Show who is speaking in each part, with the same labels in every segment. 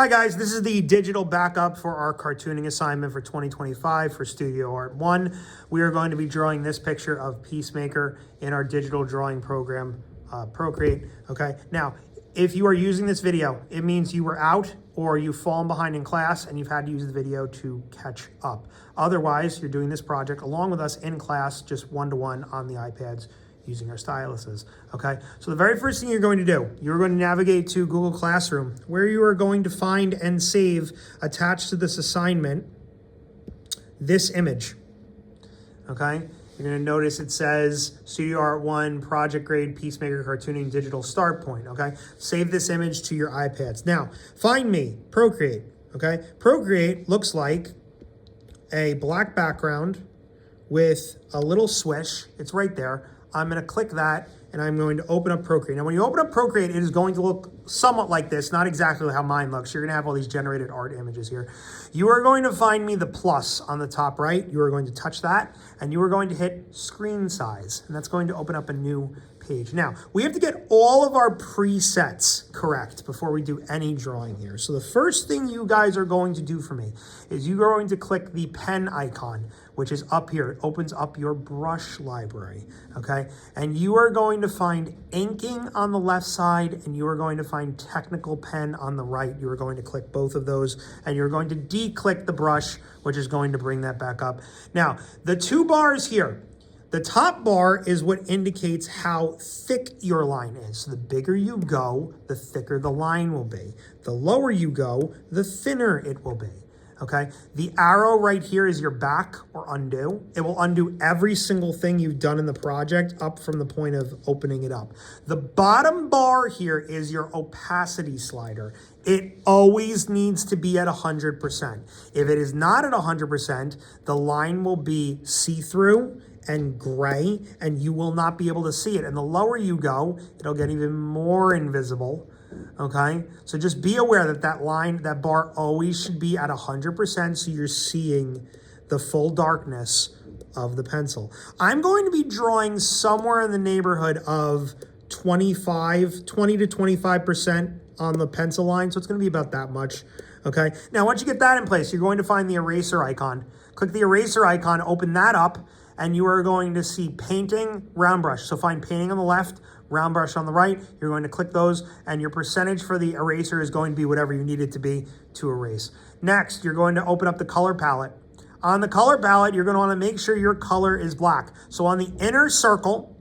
Speaker 1: Hi guys, this is the digital backup for our cartooning assignment for 2025 for Studio Art 1. We are going to be drawing this picture of Peacemaker in our digital drawing program, Procreate. Okay, now if you are using this video, it means you were out or you've fallen behind in class and you've had to use the video to catch up. Otherwise, you're doing this project along with us in class, just one-to-one on the iPads using our styluses, okay? So the very first thing you're going to do, you're going to navigate to Google Classroom, where you are going to find and save, attached to this assignment, this image, okay? You're going to notice it says Studio Art 1 Project Grade Peacemaker Cartooning Digital Start Point, okay? Save this image to your iPads. Now, find me, Procreate, okay? Procreate looks like a black background with a little swish. It's right there. I'm going to click that and I'm going to open up Procreate. Now, when you open up Procreate, it is going to look somewhat like this, not exactly how mine looks. You're going to have all these generated art images here. You are going to find me the plus on the top right. You are going to touch that and you are going to hit screen size, and that's going to open up a new page. Now, we have to get all of our presets correct before we do any drawing here. So the first thing you guys are going to do for me is you're going to click the pen icon, which is up here. It opens up your brush library, okay? And you are going to find inking on the left side and you are going to find technical pen on the right. You are going to click both of those and you're going to de-click the brush, which is going to bring that back up. Now, the two bars here, the top bar is what indicates how thick your line is. So the bigger you go, the thicker the line will be. The lower you go, the thinner it will be. Okay, the arrow right here is your back or undo. It will undo every single thing you've done in the project up from the point of opening it up. The bottom bar here is your opacity slider. It always needs to be at 100%. If it is not at 100%, the line will be see-through and gray, and you will not be able to see it. And the lower you go, it'll get even more invisible. Okay, so just be aware that that line, that bar always should be at 100% so you're seeing the full darkness of the pencil. I'm going to be drawing somewhere in the neighborhood of 20 to 25% on the pencil line, so it's going to be about that much. Okay, now once you get that in place, you're going to find the eraser icon. Click the eraser icon, open that up, and you are going to see painting, round brush. So find painting on the left, round brush on the right. You're going to click those and your percentage for the eraser is going to be whatever you need it to be to erase. Next, you're going to open up the color palette. On the color palette, you're going to want to make sure your color is black. So on the inner circle,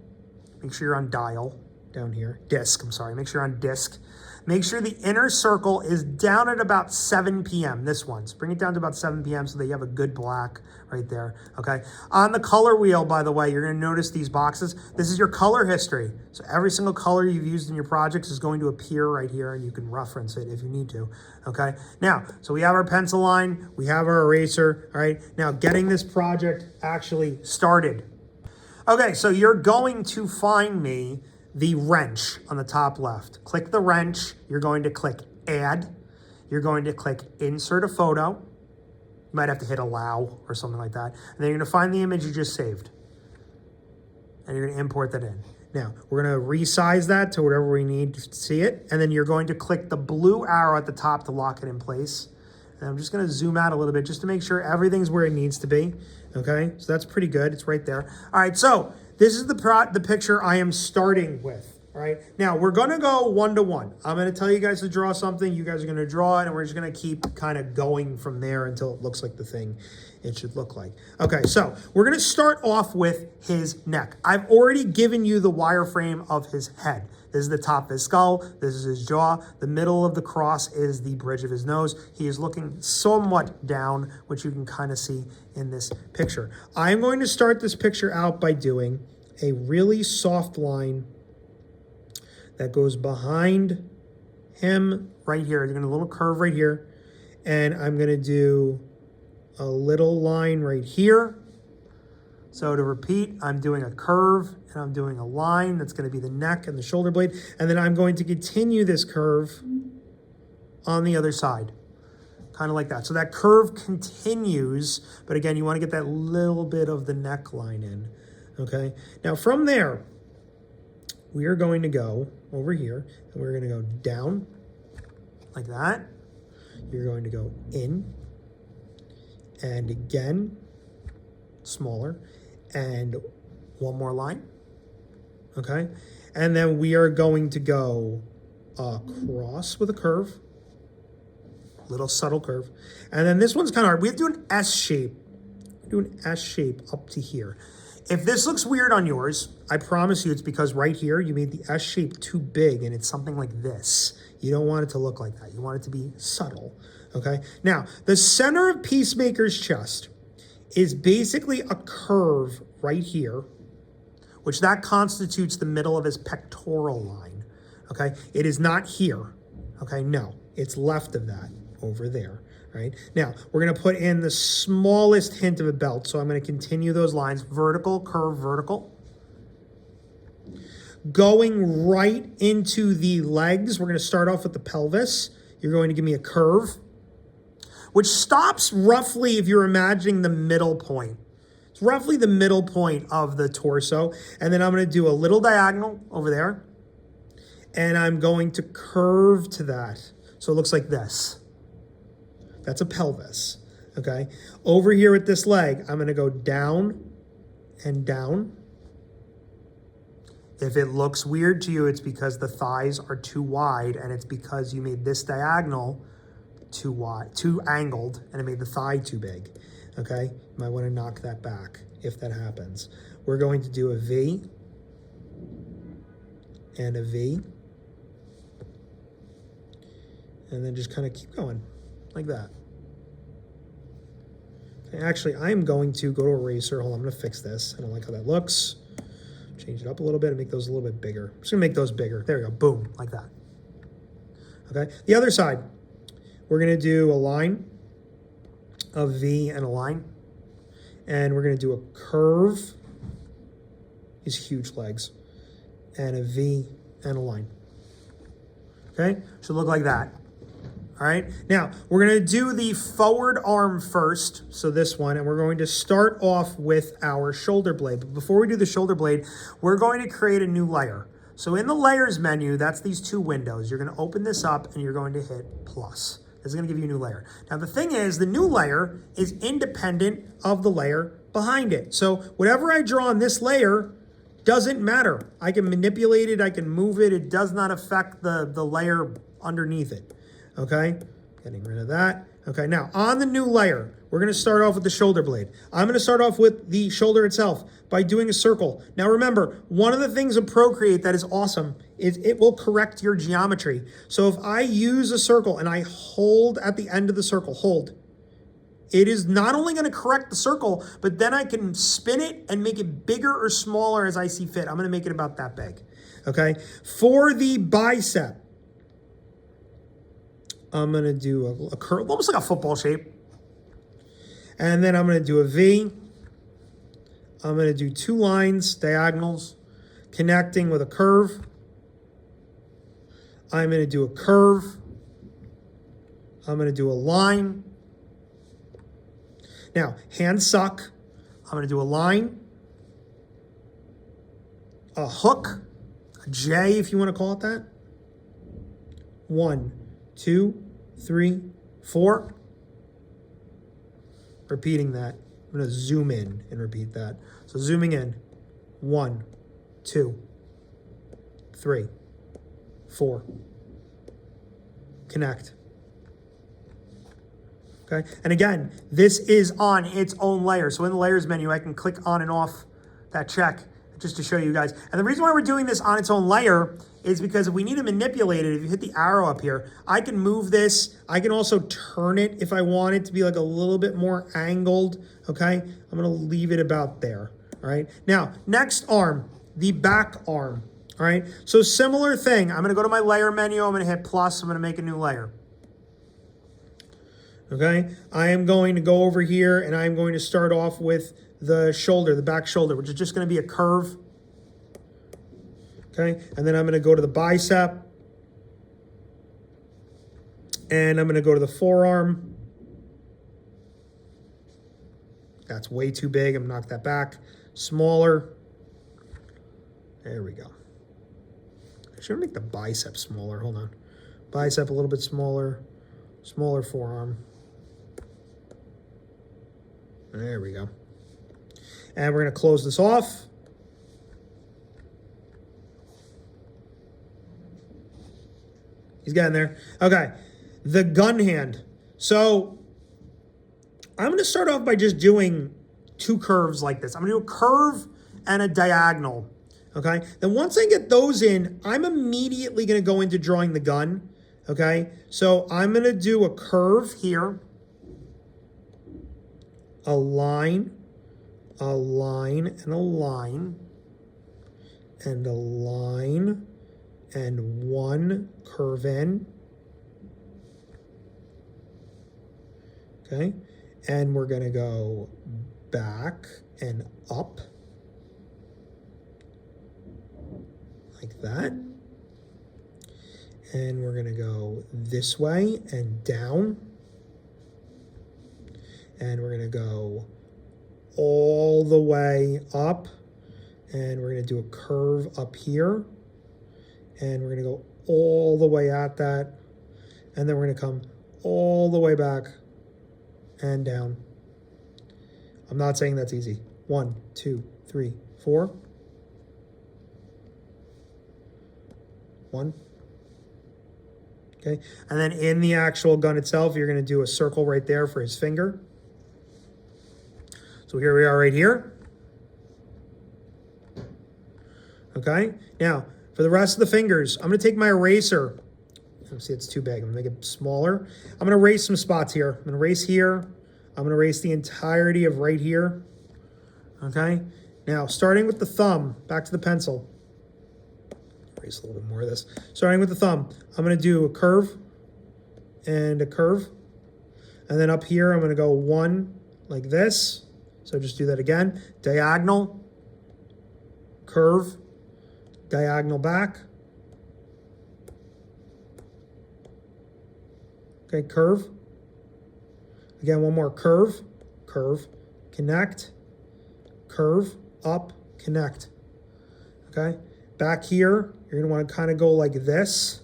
Speaker 1: make sure you're on dial down here, disk, I'm sorry, make sure you're on disk. Make sure the inner circle is down at about 7 p.m., this one. So bring it down to about 7 p.m. so that you have a good black right there, okay? On the color wheel, by the way, you're gonna notice these boxes. This is your color history. So every single color you've used in your projects is going to appear right here and you can reference it if you need to, okay? Now, so we have our pencil line, we have our eraser, all right? Now, getting this project actually started. Okay, so you're going to find me the wrench on the top left. Click the wrench. You're going to click add. You're going to click insert a photo. You might have to hit allow or something like that. And then you're going to find the image you just saved. And you're going to import that in. Now, we're going to resize that to whatever we need to see it. And then you're going to click the blue arrow at the top to lock it in place. And I'm just going to zoom out a little bit just to make sure everything's where it needs to be. Okay, so that's pretty good. It's right there. All right, so this is the picture I am starting with. All right, now we're going to go one-to-one. I'm going to tell you guys to draw something. You guys are going to draw it, and we're just going to keep kind of going from there until it looks like the thing it should look like. Okay, so we're going to start off with his neck. I've already given you the wireframe of his head. This is the top of his skull. This is his jaw. The middle of the cross is the bridge of his nose. He is looking somewhat down, which you can kind of see in this picture. I'm going to start this picture out by doing a really soft line that goes behind him right here. You're going to a little curve right here. And I'm going to do a little line right here. So to repeat, I'm doing a curve and I'm doing a line that's going to be the neck and the shoulder blade. And then I'm going to continue this curve on the other side, kind of like that. So that curve continues, but again, you want to get that little bit of the neckline in, okay? Now from there, we are going to go over here and we're going to go down like that. You're going to go in, and again, smaller, and one more line, okay? And then we are going to go across with a curve, little subtle curve. And then this one's kind of hard. We have to do an S shape. Do an S shape up to here. If this looks weird on yours, I promise you it's because right here you made the S shape too big and it's something like this. You don't want it to look like that. You want it to be subtle, okay? Now, the center of Peacemaker's chest is basically a curve right here, which that constitutes the middle of his pectoral line, okay? It is not here, okay? No, it's left of that over there. Right? Now, we're going to put in the smallest hint of a belt. So I'm going to continue those lines. Vertical, curve, vertical. Going right into the legs, we're going to start off with the pelvis. You're going to give me a curve, which stops roughly, if you're imagining the middle point. It's roughly the middle point of the torso. And then I'm going to do a little diagonal over there. And I'm going to curve to that. So it looks like this. That's a pelvis, okay? Over here at this leg, I'm gonna go down and down. If it looks weird to you, it's because the thighs are too wide and it's because you made this diagonal too wide, too angled, and it made the thigh too big, okay? You might wanna knock that back if that happens. We're going to do a V and a V. And then just kind of keep going like that. Actually, I'm going to go to eraser. Hold on, I'm going to fix this. I don't like how that looks. Change it up a little bit and make those a little bit bigger. I'm just going to make those bigger. There we go. Boom, like that. Okay, the other side. We're going to do a line, a V, and a line. And we're going to do a curve. These huge legs. And a V and a line. Okay, should look like that. All right, now we're gonna do the forward arm first, so this one, and we're going to start off with our shoulder blade. But before we do the shoulder blade, we're going to create a new layer. So in the layers menu, that's these two windows. You're gonna open this up and you're going to hit plus. This is gonna give you a new layer. Now the thing is, the new layer is independent of the layer behind it. So whatever I draw on this layer doesn't matter. I can manipulate it, I can move it. It does not affect the layer underneath it. Okay, getting rid of that. Okay, now on the new layer, we're gonna start off with the shoulder blade. I'm gonna start off with the shoulder itself by doing a circle. Now remember, one of the things of Procreate that is awesome is it will correct your geometry. So if I use a circle and I hold at the end of the circle, hold, it is not only gonna correct the circle, but then I can spin it and make it bigger or smaller as I see fit. I'm gonna make it about that big, okay? For the bicep, I'm gonna do a curve, almost like a football shape. And then I'm gonna do a V. I'm gonna do two lines, diagonals, connecting with a curve. I'm gonna do a curve. I'm gonna do a line. Now, hands suck. I'm gonna do a line, a hook, a J if you wanna call it that. 1, 2, 3, 4. Repeating that. I'm going to zoom in and repeat that. So zooming in. 1, 2, 3, 4. Connect. Okay. And again, this is on its own layer. So in the layers menu, I can click on and off that check just to show you guys. And the reason why we're doing this on its own layer is because if we need to manipulate it, if you hit the arrow up here, I can move this. I can also turn it if I want it to be like a little bit more angled, okay? I'm gonna leave it about there, all right? Now, next arm, the back arm, all right? So similar thing, I'm gonna go to my layer menu, I'm gonna hit plus, I'm gonna make a new layer. Okay, I am going to go over here and I'm going to start off with the shoulder, the back shoulder, which is just going to be a curve. Okay, and then I'm going to go to the bicep. And I'm going to go to the forearm. That's way too big. I'm going to knock that back. Smaller. There we go. I should make the bicep smaller. Hold on. Bicep a little bit smaller. Smaller forearm. There we go. And we're going to close this off. He's getting there. Okay, the gun hand. So I'm going to start off by just doing two curves like this. I'm going to do a curve and a diagonal. Okay, then once I get those in, I'm immediately going to go into drawing the gun. Okay, so I'm going to do a curve here, a line, and a line, and a line, and one curve in. Okay, and we're going to go back and up like that. And we're going to go this way and down. And we're going to go all the way up. And we're going to do a curve up here. And we're going to go all the way at that. And then we're going to come all the way back and down. I'm not saying that's easy. 1, 2, 3, 4. 1. Okay, and then in the actual gun itself, you're going to do a circle right there for his finger. So here we are right here. Okay, now for the rest of the fingers, I'm going to take my eraser. See, it's too big. I'm going to make it smaller. I'm going to erase some spots here. I'm going to erase here. I'm going to erase the entirety of right here. Okay, now starting with the thumb, back to the pencil. Erase a little bit more of this. Starting with the thumb, I'm going to do a curve and a curve. And then up here, I'm going to go one like this. So just do that again. Diagonal, curve, diagonal back. Okay, curve. Again, one more curve, curve, connect, curve, up, connect. Okay, back here, you're gonna wanna kind of go like this.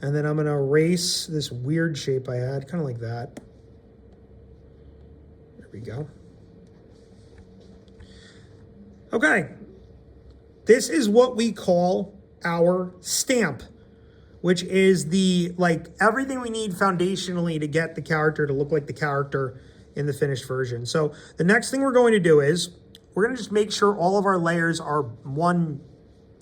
Speaker 1: And then I'm gonna erase this weird shape I had, kind of like that. There we go. Okay, this is what we call our stamp, which is the, like, everything we need foundationally to get the character to look like the character in the finished version. So the next thing we're going to do is we're gonna just make sure all of our layers are one,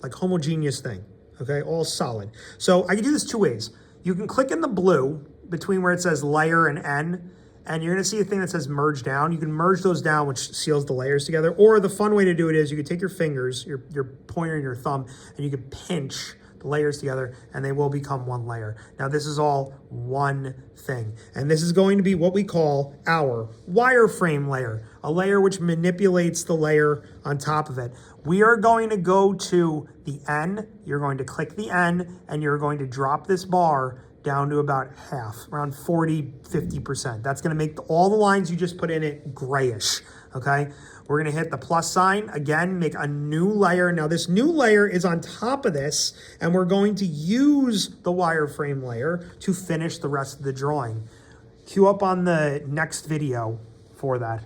Speaker 1: like, homogeneous thing, okay, all solid. So I can do this two ways. You can click in the blue between where it says layer and N, and you're gonna see a thing that says merge down. You can merge those down, which seals the layers together. Or the fun way to do it is you can take your fingers, your pointer and your thumb, and you can pinch the layers together and they will become one layer. Now this is all one thing. And this is going to be what we call our wireframe layer, a layer which manipulates the layer on top of it. We are going to go to the N, you're going to click the N, and you're going to drop this bar down to about half, around 40, 50%. That's gonna make all the lines you just put in it grayish, okay? We're gonna hit the plus sign, again, make a new layer. Now this new layer is on top of this, and we're going to use the wireframe layer to finish the rest of the drawing. Cue up on the next video for that.